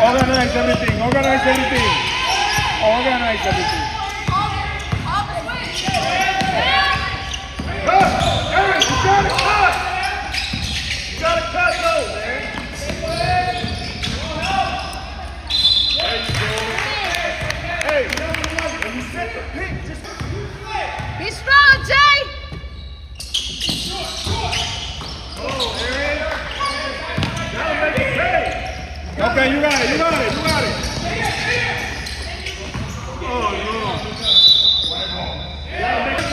Organize everything. Organize everything. Organize everything. Aaron, you gotta cut. You gotta cut those, man. There you go. Hey, when you set the pick, just be strong, Jay. oh, Aaron. That'll make it pay. Okay, you got it. You got it. You got it. Oh no. That'll make it.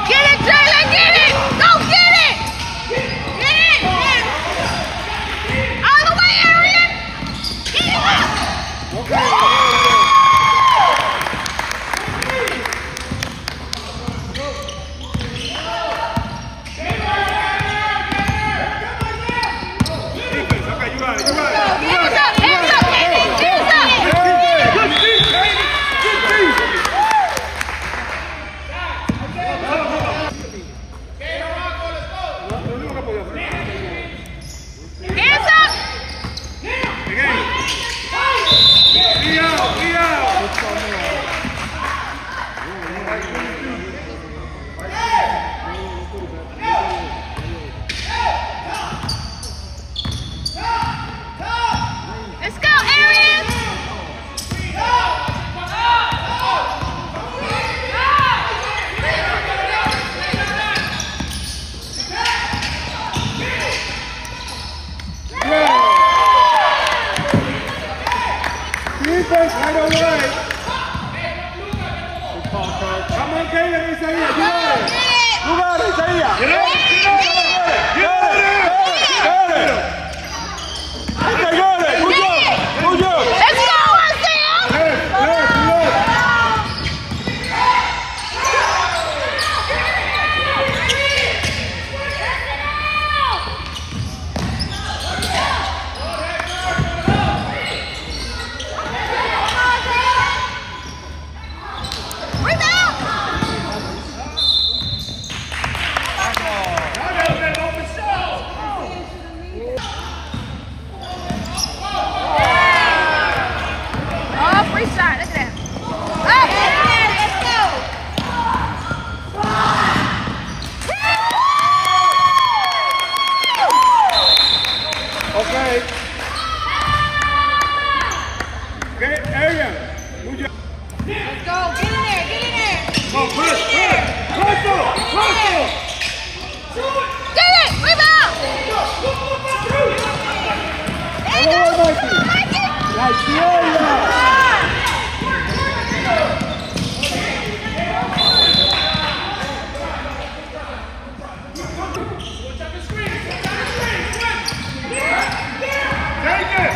Get it, Jalen, get it! Go get it! Get it! All the way, Arian! Get it up! Okay. Defense, okay, you got it, you got it. Hands up, hands up, hands up! Good feet, baby. Good feet. Hands up! Again. We out, we out. Let's go, Arian! Defense right away. Come on, Kayla, Isaiah. You got it. You got it, Isaiah. Get up. Get it. Okay, got it. Good job. Good job. Let's go, Isaiah! Left. Rebound! Oh, free shot, look at that. Up! Let's go! Okay. Okay, Arian. Good job. Let's go, get in there, get in there! Oh, press. Get it! Rebound! There you go! Mikey! Take it.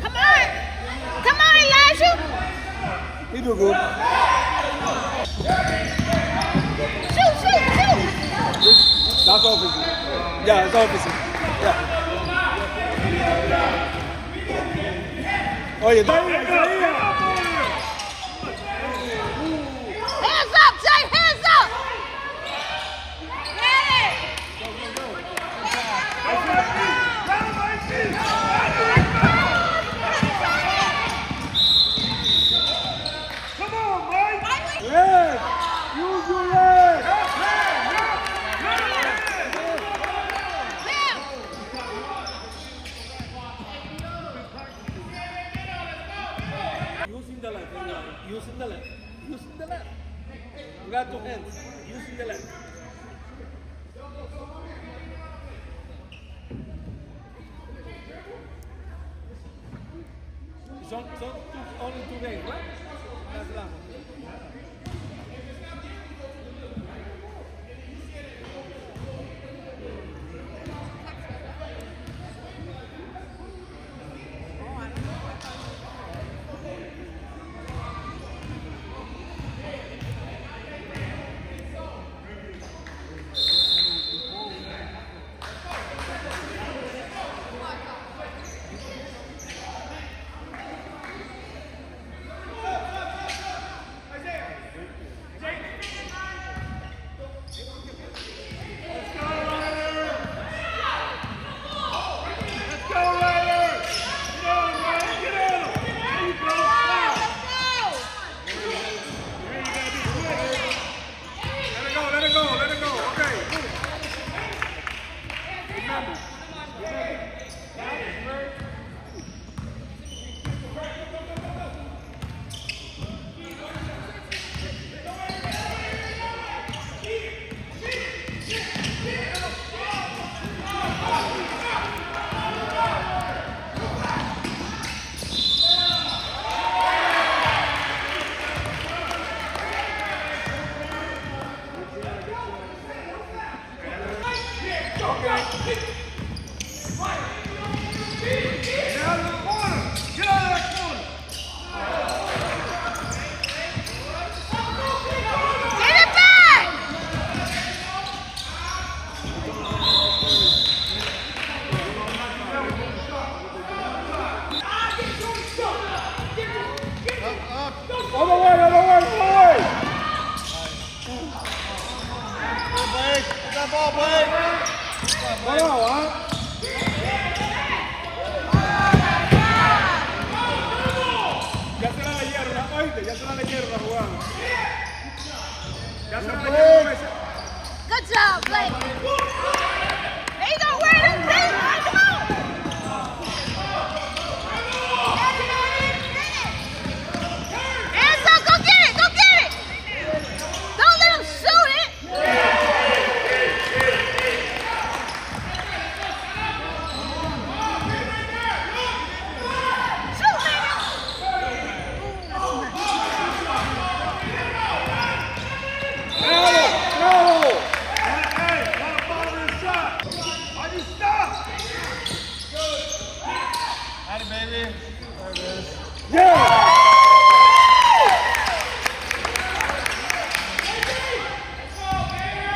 Come on! Come on, Elijah! He do good. Shoot! That's offensive. Yeah, it's offensive. Yeah. Oh, yeah. Hands up, Jay! Hands up! Get it! Come on, Mike. Yes. Use your legs. Using the left. Using the left. You got two hands. Using the left. Only two games, right? That's the last one. Get it back! Other way, other way, other way. That ball, Blake. Bueno, ¿ah? Ya se la leyeron, oíste, ya se la leyeron la jugada. Ya se la leyeron. Good job, Blake. There you go, where it is. Come on. Hands up, go get it, go get it. Don't let him shoot it. Shoot, nigga. Bravo, bravo. Hey, gotta follow this shot. Why'd you stop? Got it, baby. There it is. Yeah.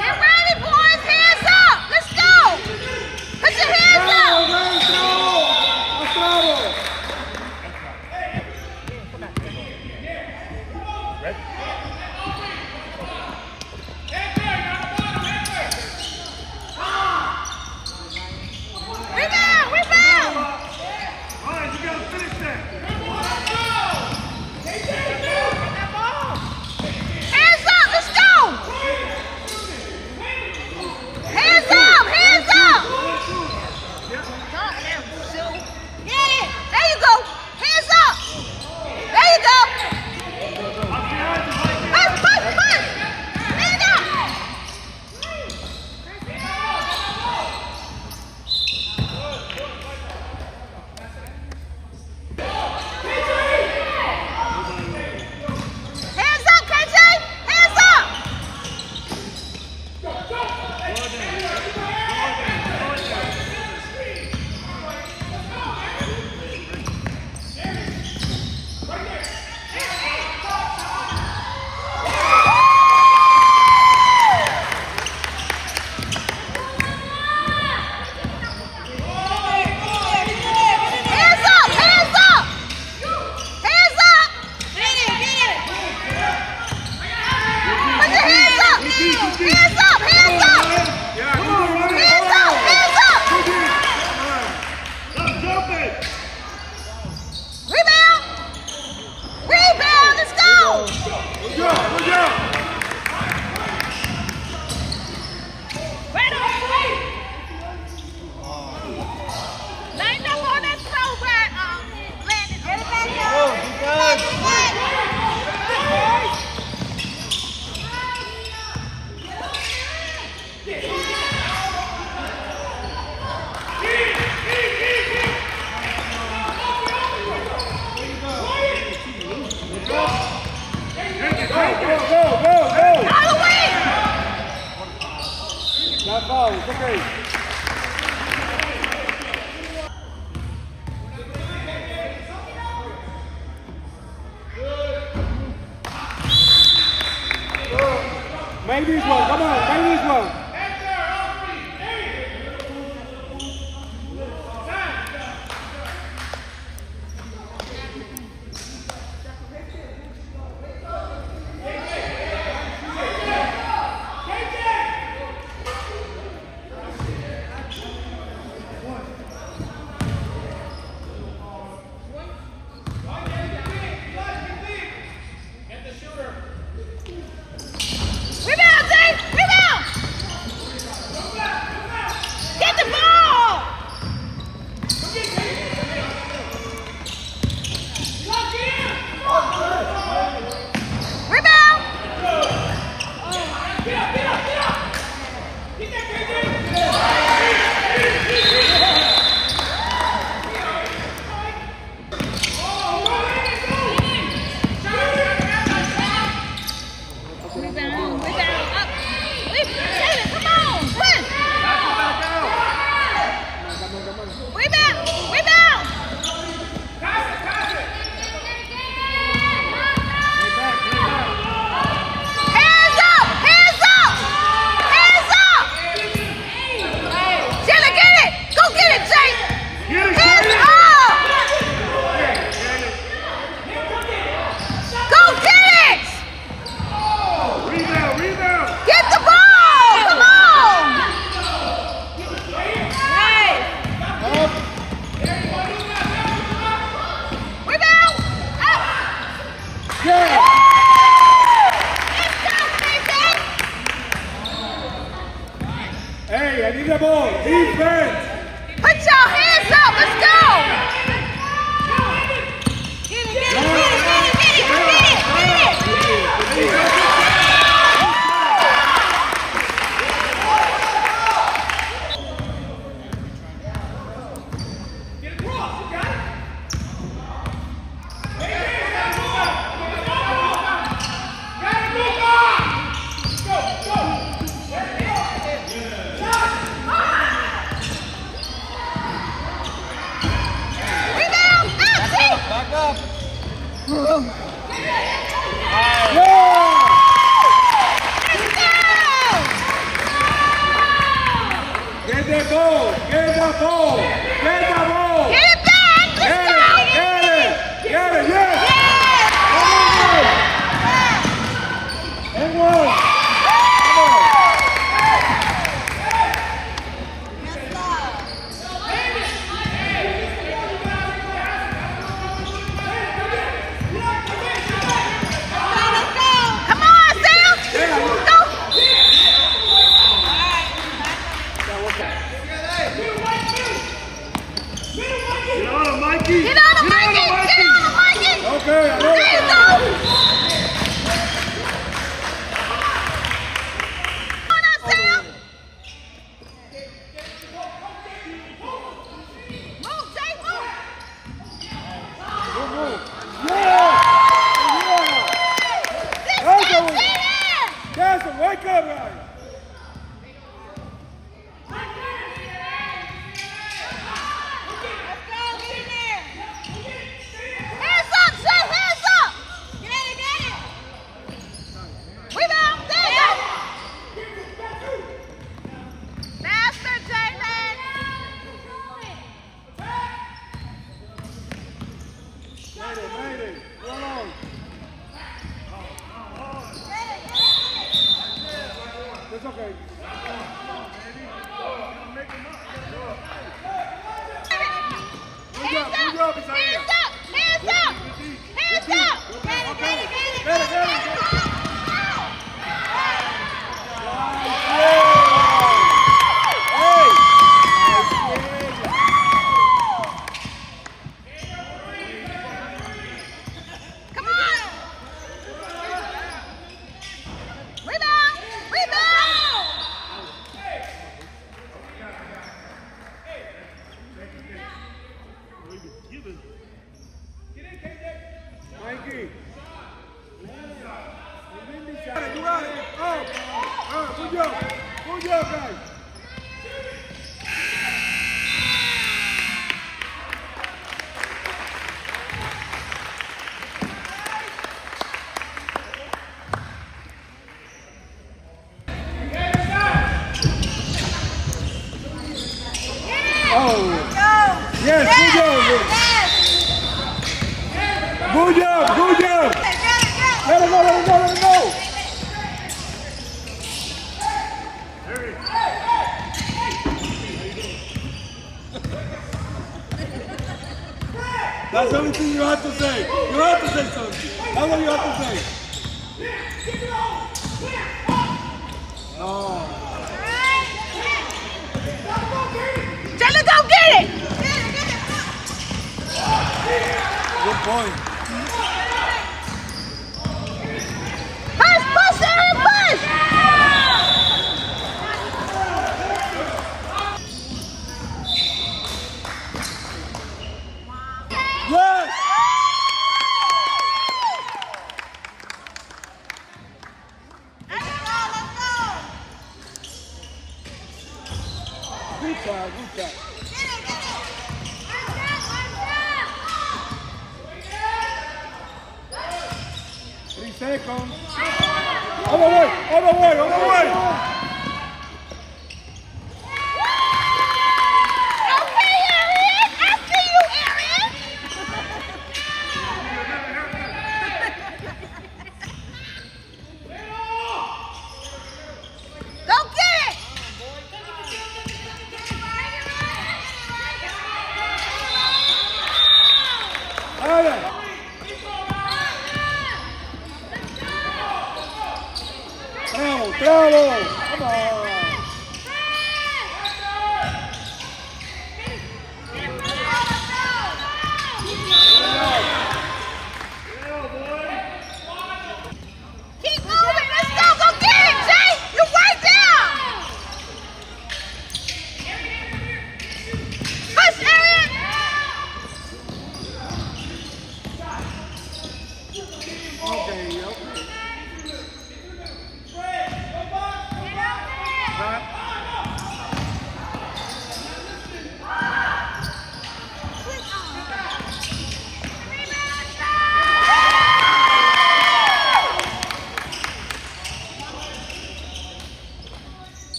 Get ready, boys. Hands up. Let's go. Put your hands Bravo, up. man, bravo. Más bravo. Rebound, rebound. All right, you gotta finish that. Hands up. Let's go. Hands up. Hands up. Get it. There you go. Hands up. There you go. Push, push, push. Stand up. Hands up, KJ. Hands up. Hands up, hands up. Hands up. Put your hands up. Hands up, hands up. Yeah, come on, run it. Hands up, hands up. Stop jumping. Rebound. Rebound, let's go. Good job, good job. Line up on that throw, Landon. Get it back up. Oh, you good. Go. Halloween. That foul, it's okay. Make this one, come on, make this one. Rebound, Zay. Rebound. Defense. Put your hands up. Let's go. Get it, get it, get it, get it, get it, get it. Rebound. Back up. Get that ball. Get that ball. Get that ball. Get it back. Let's go. Get it. Get it. Yes. And one. Come on. Come on, Sam. Go. Get on him, Mikey. Get on the Mikey. Get on the Mikey. Okay, I know Hands that. up. Come on, Sam. Move, Jay, move. Yeah. This That's is what we- it. Jackson, wake up, guys. Hands up, Jay, hands up. Get it. Rebound, there you go. Faster, Jalen. Mayday. Go along. It's okay. Hands Good up, job, hands Isaiah. up, hands up, hands up. Come on. Rebound, rebound. Mikey. You got it. Oh. Good job. Good job, guys. Oh. Yes, good job. Good job. Good job. Let him go. That's the only thing you have to say. You have to say something. That's what you have to say. Oh. Jalen, go get it. Good point. Push, Aaron, push. Yes! Good job. 3 seconds. On the way. Okay, Arian. I see you, Arian. Go get it. Dale. Bravo. Come on.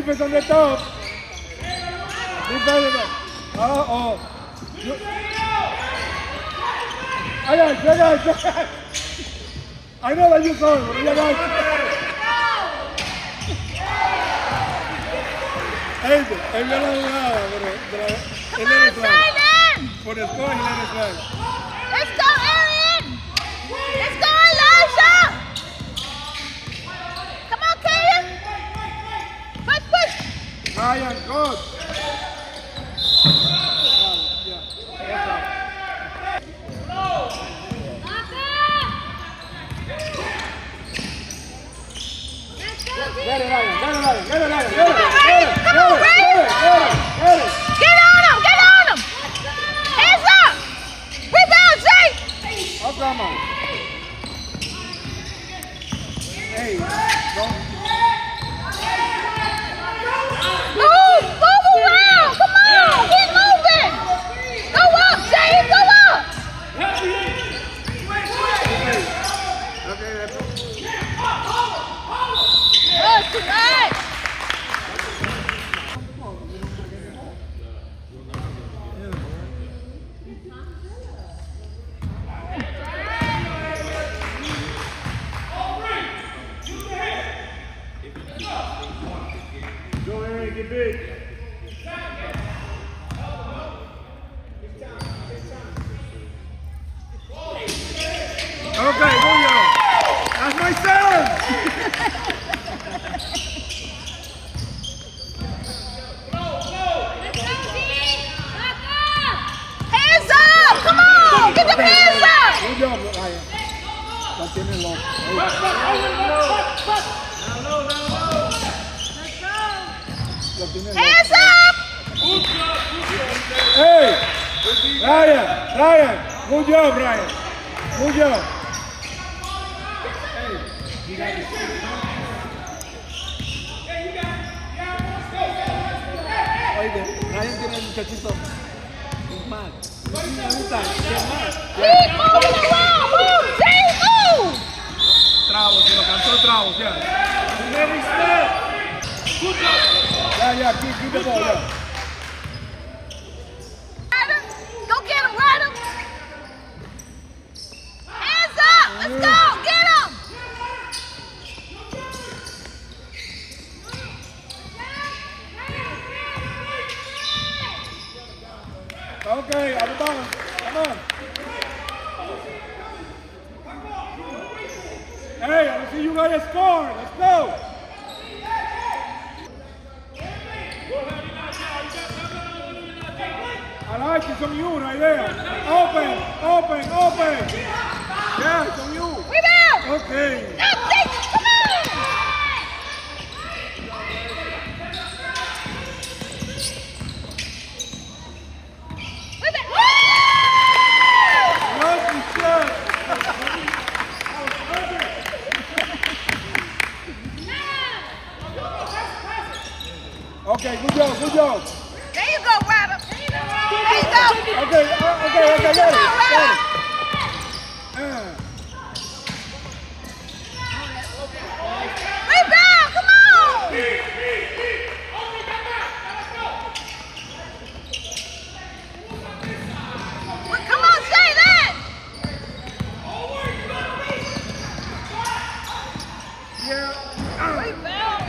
defense on the top. Defense. Oh. I know that you saw it, but I got él vio la jugada, pero él le flag. Por el score, él le flag. Let's go, Aaron! Let's go, Elijah! Come on, Kaden! Push! Ryan, good. Get it, Ryan. Get on him! Hands up! Rebound, Jake! Oh, come on. Hey, don't. Move around! Come on! Keep moving! Go up, Jake! Go up! Okay, that's Good, tonight! Go ahead, get big. Okay, Julio. That's my son. Hands up! Come on! Get your hands up! Good job, Ryan. La tiene loco. La tiene loco. Hands up! Hey! Ryan! Good job, Ryan. Good job. Oye, Ryan tiene el muchachito. Man. Keep moving around! Move! Jake, move! Trabos, se lo cantó Trabos, ya. Ya, keep the ball, ya. Ryder, go get him, Ryder! Hands up! Let's go! Get him! Okay, at the bottom. Come on. Hey, I see you guys score. Let's go. I like it from you right there. Open. Yeah, it's from you. Rebound! Okay. Up, Jake! Come on! Rebound! Lucky shot. Okay, good job. There you go, Ryder. There you go. Okay, get it. Rebound, come on. Well, come on, say that. Yeah. Rebound.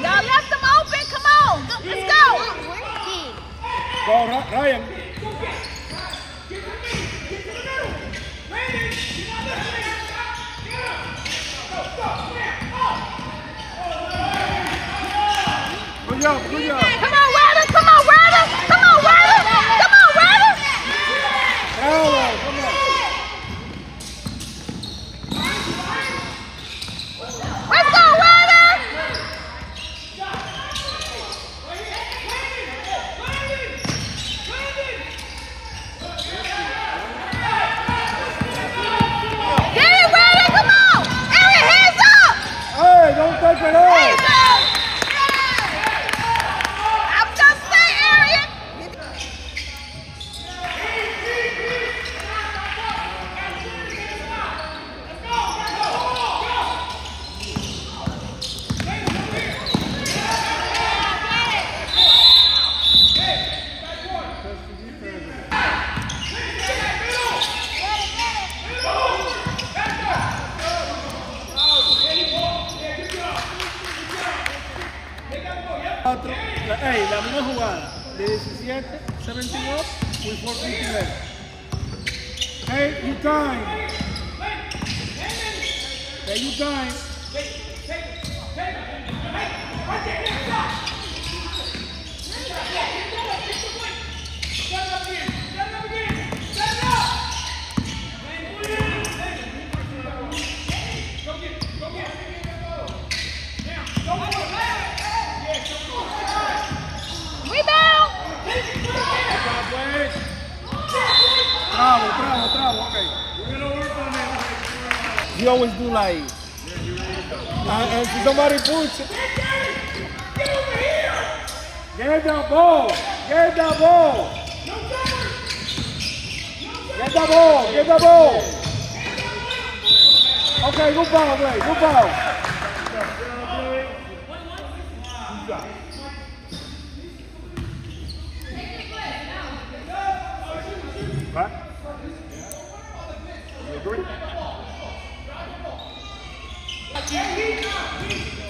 Y'all left them open. Come on. Let's go. Go, Ryan. Good job. Come on, Ryder. Come on, Ryder. Bravo, come on. Let's go, Ryder. 4:50 left. Hey, you time. Hey, you time. Rebound. Bravo, okay. We're gonna work on that. You always do like, and if somebody push, get the ball, get the ball, get the ball, get the ball. Okay, good ball, Blake, good ball. Right? You agree?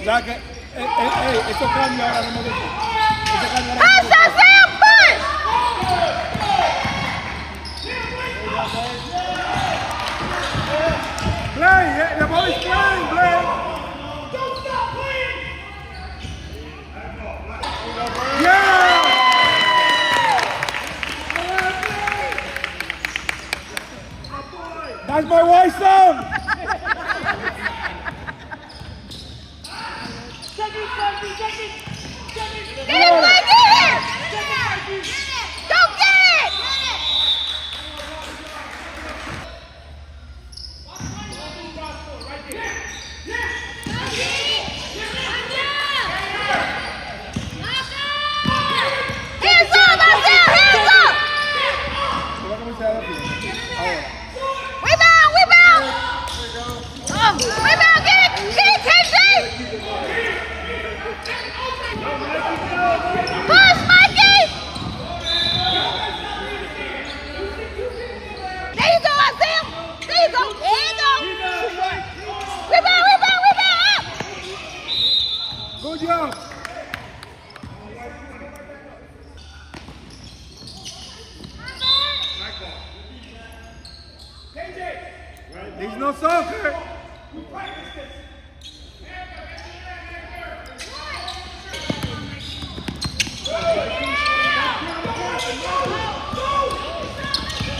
Like, esto cambia ahora mismo. Pass that Sam, push. Play, the ball is playing, Blake. Don't stop playing. Yeah! That's my wife's son! Get it, Blake, get it. Go get it. Hands up, Isaiah, hands up. Se va a comenzar la final. Ahora. Rebound, rebound. Rebound, get it, KJ. Push, Mikey. There you go, Isaiah. There you go. There you go. Rebound, rebound, rebound. Up. Good job! It's no soccer!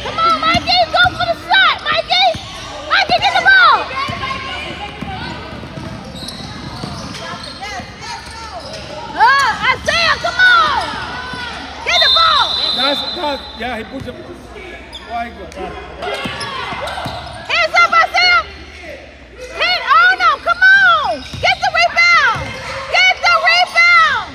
Come on, Mikey. Go for the shot, Mikey. Mikey, get the ball. Isaiah, come on. Get the ball. Yeah, he puts it. Why go? Hands up, Isaiah. Hit on him. Come on. Get the rebound. Get the rebound.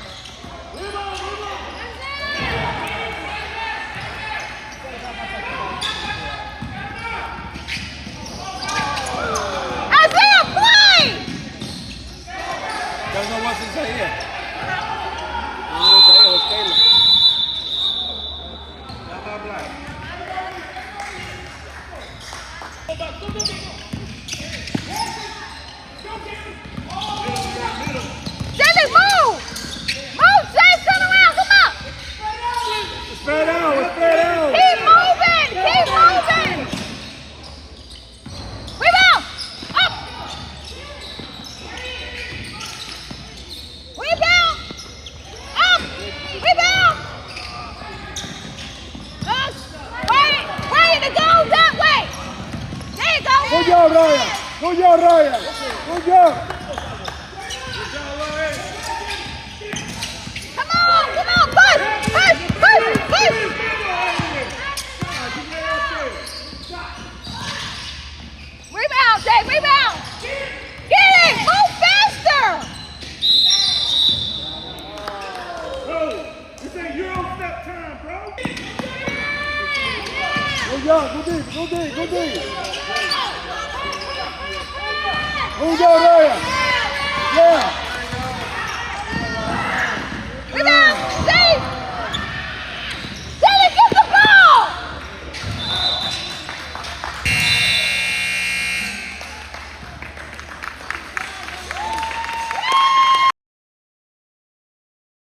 Isaiah, play. Doesn't know what's inside here. What's inside here? What's Kayla? Jimmy, move. Move, Jay. Turn around. Come on. Spread out, spread out! Keep moving. Keep moving. Rebound. Up. Rebound. Up. Rebound. Right to go that way. There you go. Good job, Ryan! Good job, Ryan! Good job! Come on, push, push, push, push. Rebound, Jay, rebound. Get it, move faster. This ain't Euro step time, bro. Good job, good deep, good deep, good deep! Good job, Ryan! Yeah!